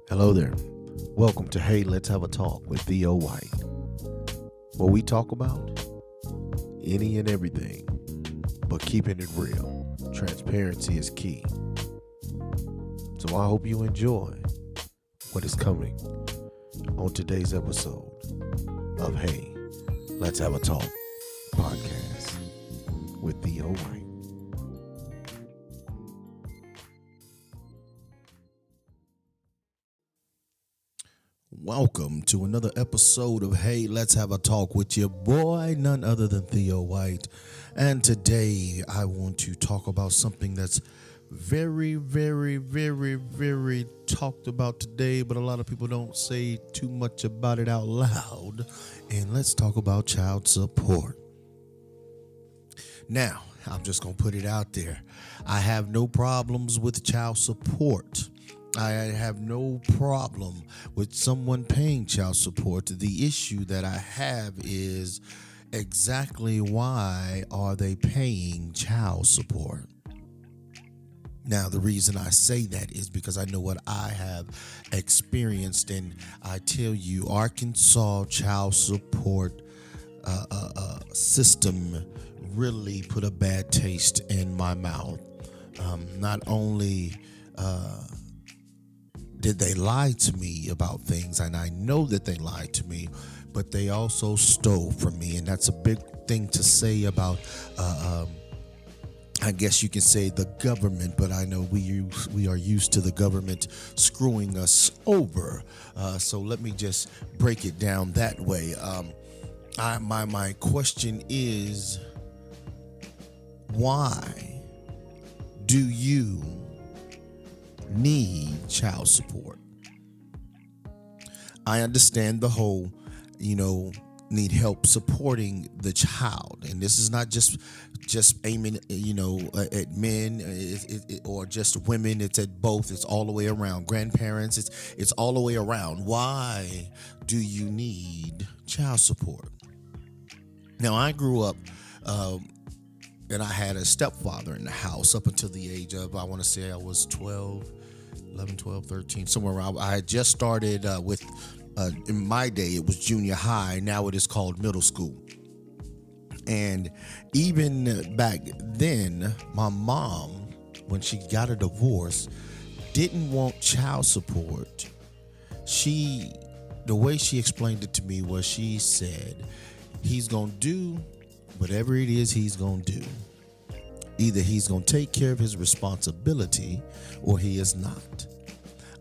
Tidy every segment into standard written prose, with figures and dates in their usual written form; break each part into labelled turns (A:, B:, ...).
A: Hello there. Welcome to Hey, Let's Have a Talk with Theo White, where we talk about any and everything, but keeping it real. Transparency is key. So I hope you enjoy what is coming on today's episode of Hey, Let's Have a Talk podcast with Theo White. Welcome to another episode of Hey, Let's Have a Talk with your boy, none other than Theo White. And today I want to talk about something that's very talked about today, but a lot of people don't say too much about it out loud. And let's talk about child support. Now, I'm just going to put it out there. I have no problems with child support. I have no problem with someone paying child support. The issue that I have is exactly why are they paying child support? Now, the reason I say that is because I know what I have experienced, and I tell you, Arkansas child support system really put a bad taste in my mouth. Not only did they lie to me about things, and I know that they lied to me, but they also stole from me, and that's a big thing to say about I guess you can say the government, but I know we are used to the government screwing us over. So let me just break it down that way. My question is, why do you need child support? I understand the whole, need help supporting the child, and this is not just aiming, at men or just women. It's at both. It's all the way around. Grandparents. It's all the way around. Why do you need child support? Now, I grew up, and I had a stepfather in the house up until the age of, I want to say I was 11, 12, 13, somewhere around. I had just started in my day, it was junior high. Now it is called middle school. And even back then, my mom, when she got a divorce, didn't want child support. The way she explained it to me was, she said, he's going to do whatever it is he's going to do. Either he's going to take care of his responsibility or he is not.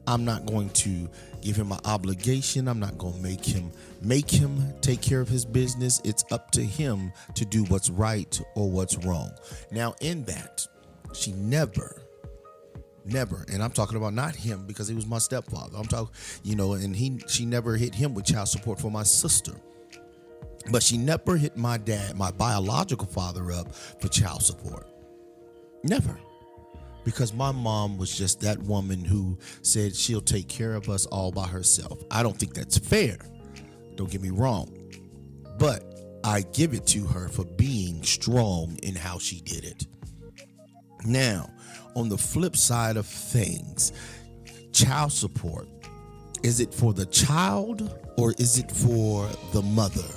A: I'm not going to give him an obligation. I'm not going to make him take care of his business. It's up to him to do what's right or what's wrong. Now, in that, she never, and I'm talking about not him because he was my stepfather. I'm talking, and she never hit him with child support for my sister. But she never hit my dad, my biological father, up for child support. Never. Because my mom was just that woman who said she'll take care of us all by herself. I don't think that's fair. Don't get me wrong. But I give it to her for being strong in how she did it. Now, on the flip side of things, child support, is it for the child or is it for the mother?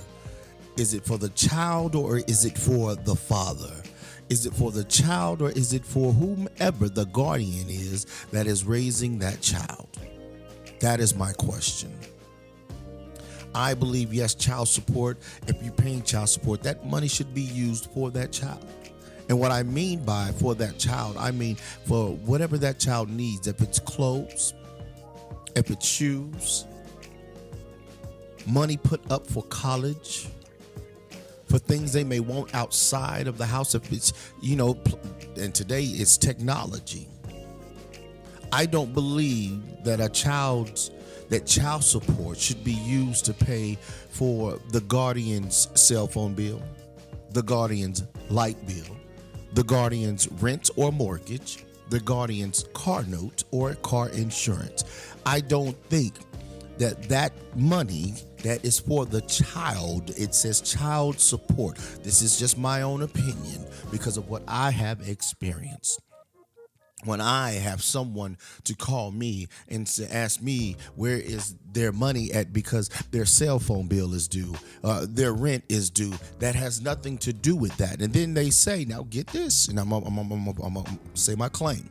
A: Is it for the child or is it for the father? Is it for the child or is it for whomever the guardian is that is raising that child? That is my question. I believe, yes, child support, if you're paying child support, that money should be used for that child. And what I mean by for that child, I mean for whatever that child needs. If it's clothes, if it's shoes, money put up for college, for things they may want outside of the house. If it's, and today it's technology. I don't believe that child support should be used to pay for the guardian's cell phone bill, the guardian's light bill, the guardian's rent or mortgage, the guardian's car note or car insurance. I don't think that money that is for the child, it says child support. This is just my own opinion because of what I have experienced. when I have someone to call me and to ask me where is their money at because their cell phone bill is due, their rent is due, that has nothing to do with that. And then they say, now get this, and I'm gonna say my claim.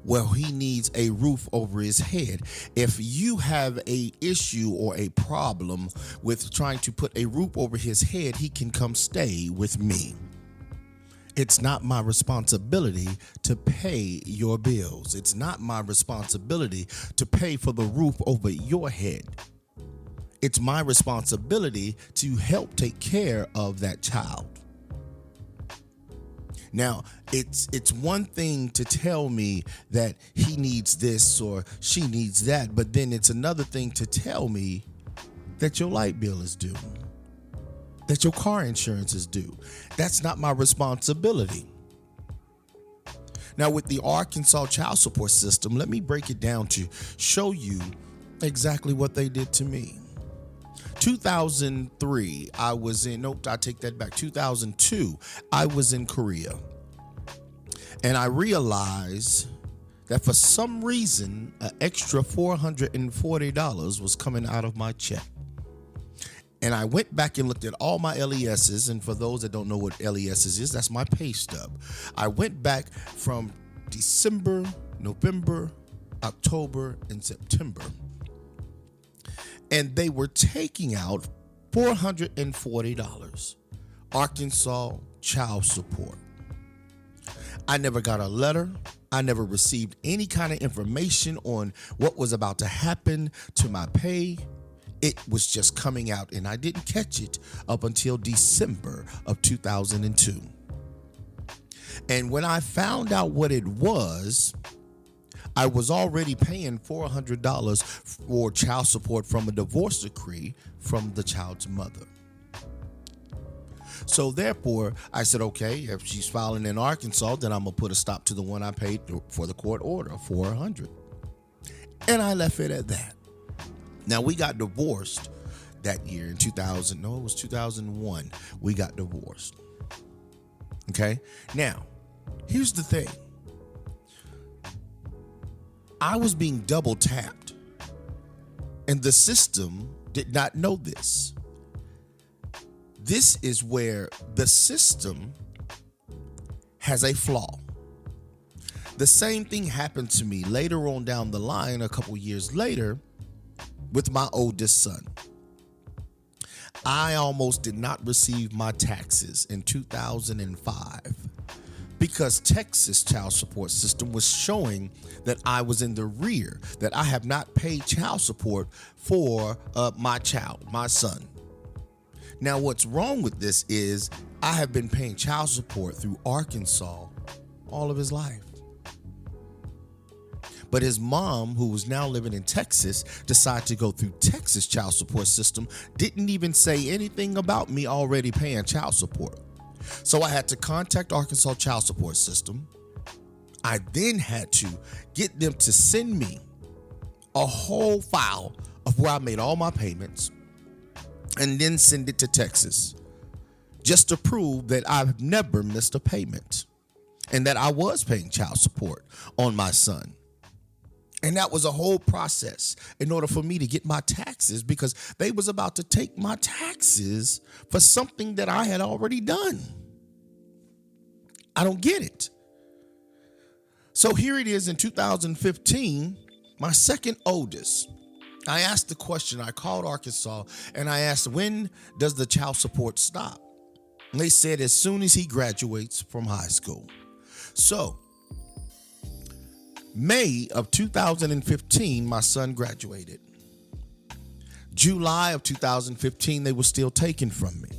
A: Well, he needs a roof over his head. If you have a issue or a problem with trying to put a roof over his head, he can come stay with me. It's not my responsibility to pay your bills. It's not my responsibility to pay for the roof over your head. It's my responsibility to help take care of that child. Now, it's one thing to tell me that he needs this or she needs that, but then it's another thing to tell me that your light bill is due, that your car insurance is due. That's not my responsibility. Now, with the Arkansas child support system, let me break it down to show you exactly what they did to me. 2003, I was in, nope, I take that back. 2002, I was in Korea. And I realized that for some reason, an extra $440 was coming out of my check. And I went back and looked at all my LESs. And for those that don't know what LESs is, that's my pay stub. I went back from December, November, October, and September. And they were taking out $440, Arkansas child support. I never got a letter. I never received any kind of information on what was about to happen to my pay. It was just coming out, and I didn't catch it up until December of 2002. And when I found out what it was, I was already paying $400 for child support from a divorce decree from the child's mother. So therefore, I said, okay, if she's filing in Arkansas, then I'm going to put a stop to the one I paid for the court order, $400. And I left it at that. Now, we got divorced that year in 2000. No, it was 2001. We got divorced. Okay. Now, here's the thing. I was being double tapped, and the system did not know this. This is where the system has a flaw. The same thing happened to me later on down the line, a couple years later, with my oldest son. I almost did not receive my taxes in 2005 because Texas child support system was showing that I was in the rear, that I have not paid child support for my child, my son. Now, what's wrong with this is I have been paying child support through Arkansas all of his life. But his mom, who was now living in Texas, decided to go through Texas child support system, didn't even say anything about me already paying child support. So I had to contact Arkansas child support system. I then had to get them to send me a whole file of where I made all my payments and then send it to Texas just to prove that I've never missed a payment and that I was paying child support on my son. And that was a whole process in order for me to get my taxes, because they was about to take my taxes for something that I had already done. I don't get it. So here it is in 2015, my second oldest. I asked the question, I called Arkansas and I asked, when does the child support stop? And they said as soon as he graduates from high school. So May of 2015, my son graduated. July of 2015, they were still taken from me.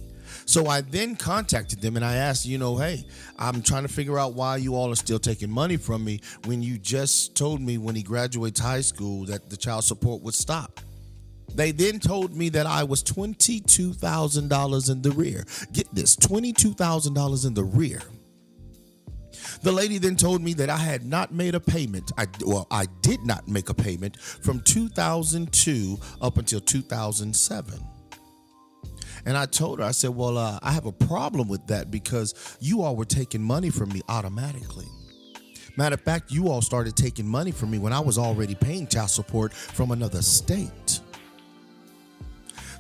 A: So I then contacted them and I asked, hey, I'm trying to figure out why you all are still taking money from me when you just told me when he graduates high school that the child support would stop. They then told me that I was $22,000 in the rear. Get this, $22,000 in the rear. The lady then told me that I had not made a payment. I did not make a payment from 2002 up until 2007. And I told her, I said, well, I have a problem with that because you all were taking money from me automatically. Matter of fact, you all started taking money from me when I was already paying child support from another state.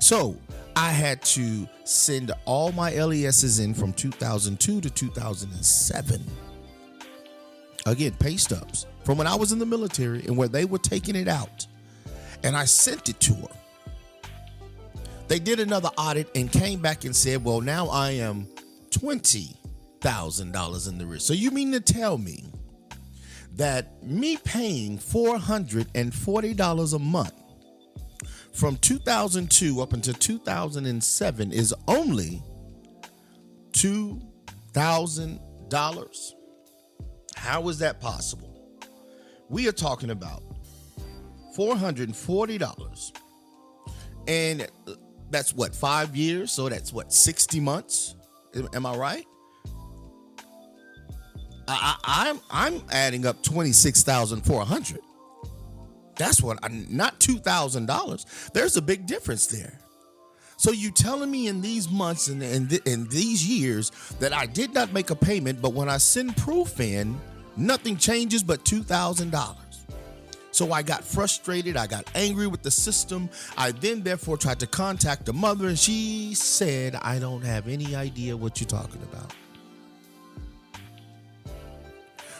A: So I had to send all my LESs in from 2002 to 2007. Again, pay stubs from when I was in the military and where they were taking it out. And I sent it to her. They did another audit and came back and said, well, now I am $20,000 in the risk. So you mean to tell me that me paying $440 a month from 2002 up until 2007 is only $2,000? How is that possible? We are talking about $440, and that's what, 5 years? So that's what, 60 months? Am I right? I'm adding up $26,400. That's what, not $2,000. There's a big difference there. So you telling me in these months and in these years that I did not make a payment, but when I send proof in, nothing changes but $2,000. So I got frustrated. I got angry with the system. I then therefore tried to contact the mother, and she said, I don't have any idea what you're talking about.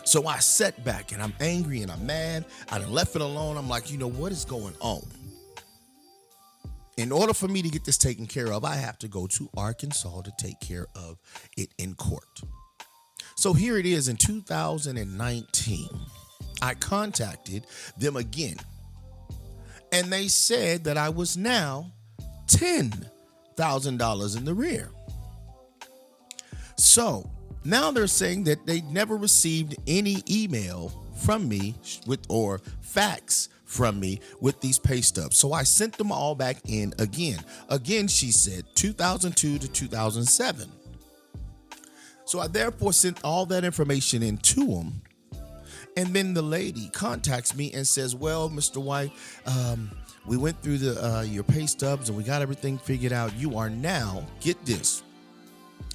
A: So I sat back and I'm angry and I'm mad. I done left it alone. I'm like, what is going on? In order for me to get this taken care of, I have to go to Arkansas to take care of it in court. So here it is in 2019. I contacted them again, and they said that I was now $10,000 in the rear. So now they're saying that they never received any email from me or fax from me with these pay stubs. So I sent them all back in again. Again, she said 2002 to 2007. So I therefore sent all that information in to them. And then the lady contacts me and says, well, Mr. White, we went through your pay stubs and we got everything figured out. You are now, get this,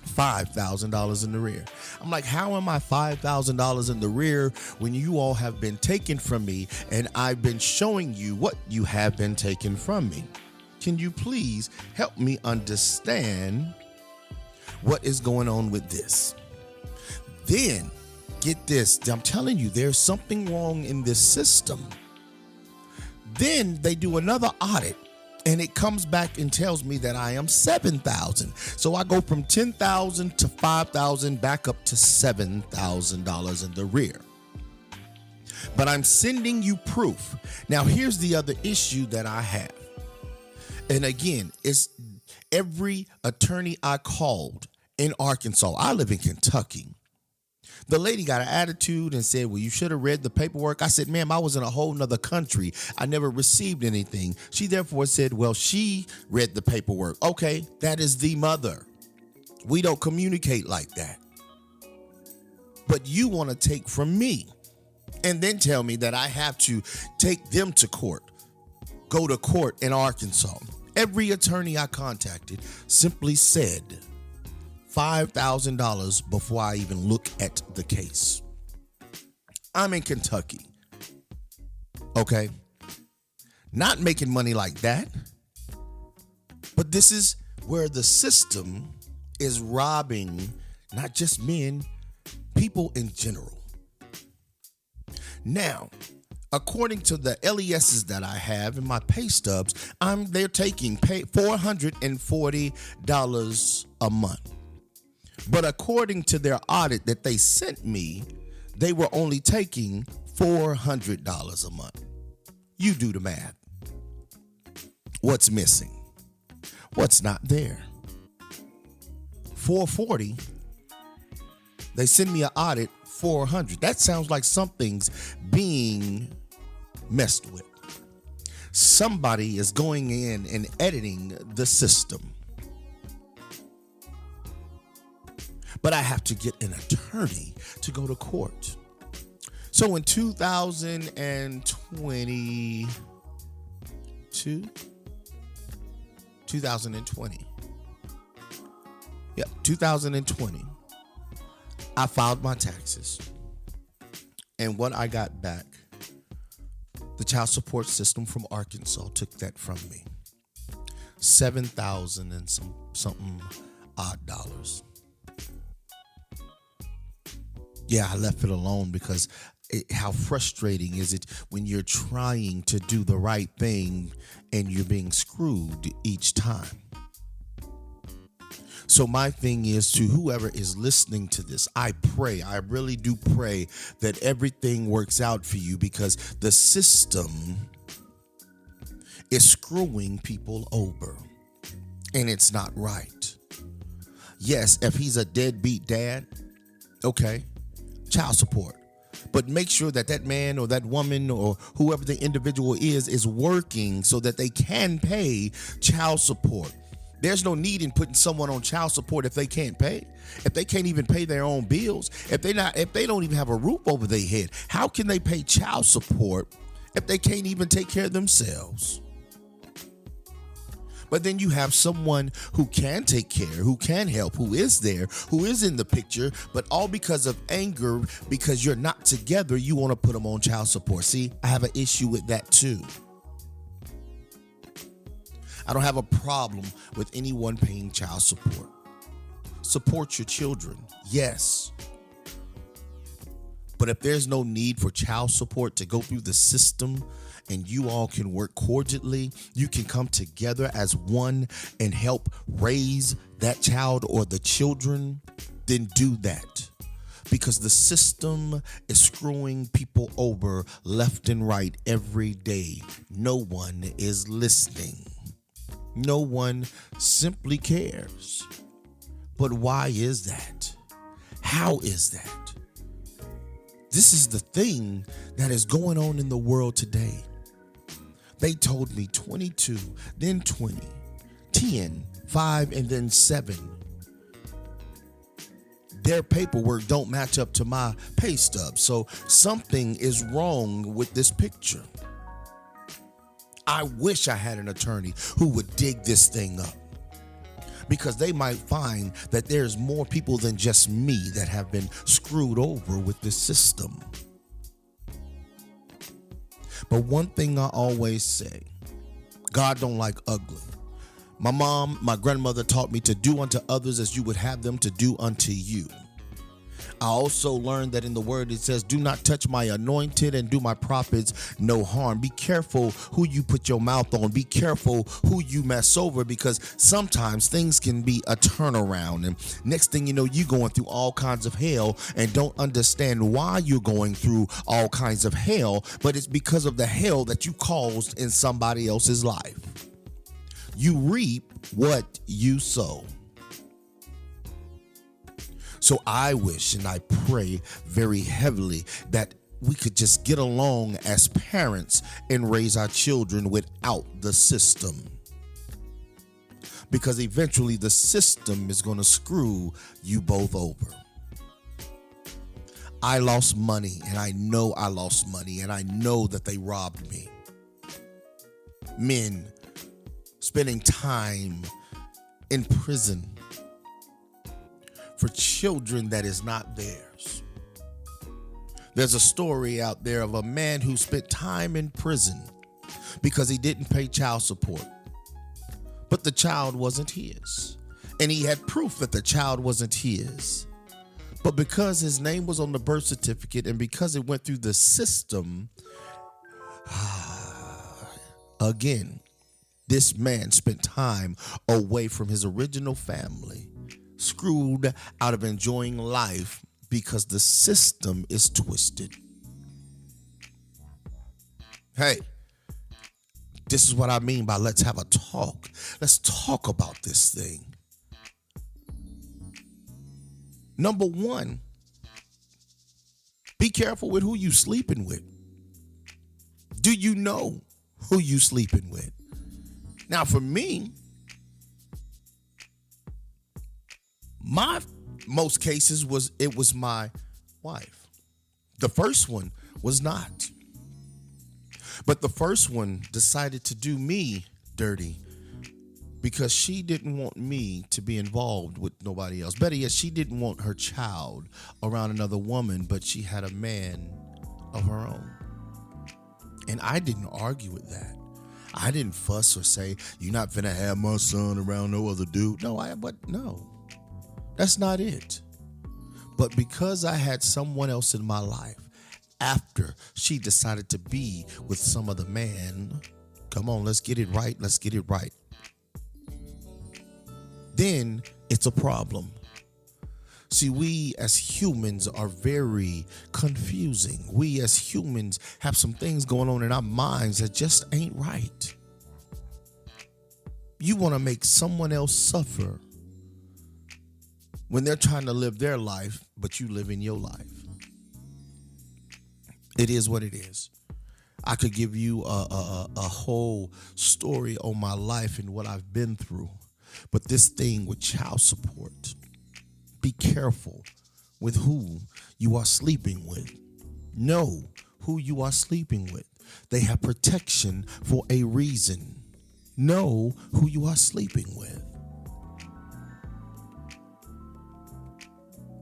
A: $5,000 in the rear. I'm like, how am I $5,000 in the rear when you all have been taken from me and I've been showing you what you have been taken from me? Can you please help me understand what is going on with this? Then, get this, I'm telling you, there's something wrong in this system. Then they do another audit and it comes back and tells me that I am $7,000. So I go from $10,000 to $5,000 back up to $7,000 in the rear. But I'm sending you proof. Now, here's the other issue that I have. And again, it's every attorney I called in Arkansas. I live in Kentucky. The lady got an attitude and said, well, you should have read the paperwork. I said, ma'am, I was in a whole nother country. I never received anything. She therefore said, well, she read the paperwork. Okay, that is the mother. We don't communicate like that. But you want to take from me and then tell me that I have to take them to court, go to court in Arkansas. Every attorney I contacted simply said $5,000 before I even look at the case. I'm in Kentucky. Okay. Not making money like that. But this is where the system is robbing not just men, people in general. Now, according to the LESs that I have in my pay stubs, they're taking $440 a month. But according to their audit that they sent me, they were only taking $400 a month. You do the math. What's missing? What's not there? $440. They send me an audit, $400. That sounds like something's being messed with. Somebody is going in and editing the system. But I have to get an attorney to go to court. So in 2020, I filed my taxes. And what I got back, the child support system from Arkansas took that from me. 7,000 and something odd dollars. Yeah, I left it alone because how frustrating is it when you're trying to do the right thing and you're being screwed each time. So my thing is, to whoever is listening to this, I really do pray that everything works out for you, because the system is screwing people over and it's not right. Yes, if he's a deadbeat dad, okay, child support. But make sure that that man or that woman or whoever the individual is working so that they can pay child support. There's no need in putting someone on child support if they can't pay, if they can't even pay their own bills, if they don't even have a roof over their head. How can they pay child support if they can't even take care of themselves? But then you have someone who can take care, who can help, who is there, who is in the picture, but all because of anger, because you're not together, you want to put them on child support. See, I have an issue with that too. I don't have a problem with anyone paying child support. Support your children, yes. But if there's no need for child support to go through the system and you all can work cordially, you can come together as one and help raise that child or the children, then do that. Because the system is screwing people over left and right every day. No one is listening. No one simply cares. But why is that? How is that? This is the thing that is going on in the world today. They told me 22, then 20, 10, 5, and then 7. Their paperwork don't match up to my pay stub. So something is wrong with this picture. I wish I had an attorney who would dig this thing up, because they might find that there's more people than just me that have been screwed over with this system. But one thing I always say, God don't like ugly. My grandmother taught me to do unto others as you would have them to do unto you. I also learned that in the word it says, do not touch my anointed and do my prophets no harm. Be careful who you put your mouth on. Be careful who you mess over, because sometimes things can be a turnaround. And next thing you know, you're going through all kinds of hell and don't understand why you're going through all kinds of hell, but it's because of the hell that you caused in somebody else's life. You reap what you sow. So I wish and I pray very heavily that we could just get along as parents and raise our children without the system. Because eventually the system is going to screw you both over. I lost money, and I know I lost money, and I know that they robbed me. Men spending time in prison for children that is not theirs. There's a story out there of a man who spent time in prison because he didn't pay child support. But the child wasn't his. And he had proof that the child wasn't his. But because his name was on the birth certificate and because it went through the system, again, this man spent time away from his original family, screwed out of enjoying life because the system is twisted. Hey, this is what I mean by let's have a talk. Let's talk about this thing. Number one, be careful with who you sleeping with. Do you know who you sleeping with? Now, for me, most cases was my wife. The first one was not. But the first one decided to do me dirty because she didn't want me to be involved with nobody else. Better yet, she didn't want her child around another woman, but she had a man of her own. And I didn't argue with that. I didn't fuss or say, you're not finna have my son around no other dude. No, that's not it. But because I had someone else in my life after she decided to be with some other man, come on, let's get it right. Then it's a problem. See, we as humans are very confusing. We as humans have some things going on in our minds that just ain't right. You want to make someone else suffer when they're trying to live their life, but you live in your life. It is what it is. I could give you a whole story on my life and what I've been through. But this thing with child support, be careful with who you are sleeping with. Know who you are sleeping with. They have protection for a reason. Know who you are sleeping with.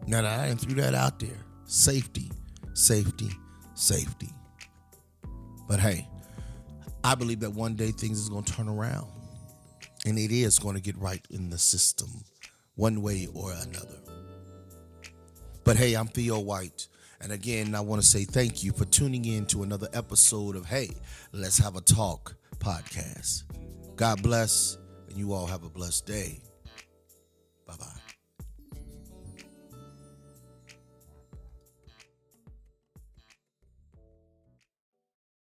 A: Now that I done threw that out there, safety. But hey, I believe that one day things is going to turn around. And it is going to get right in the system, one way or another. But hey, I'm Theo White. And again, I want to say thank you for tuning in to another episode of Hey, Let's Have a Talk podcast. God bless, and you all have a blessed day. Bye-bye.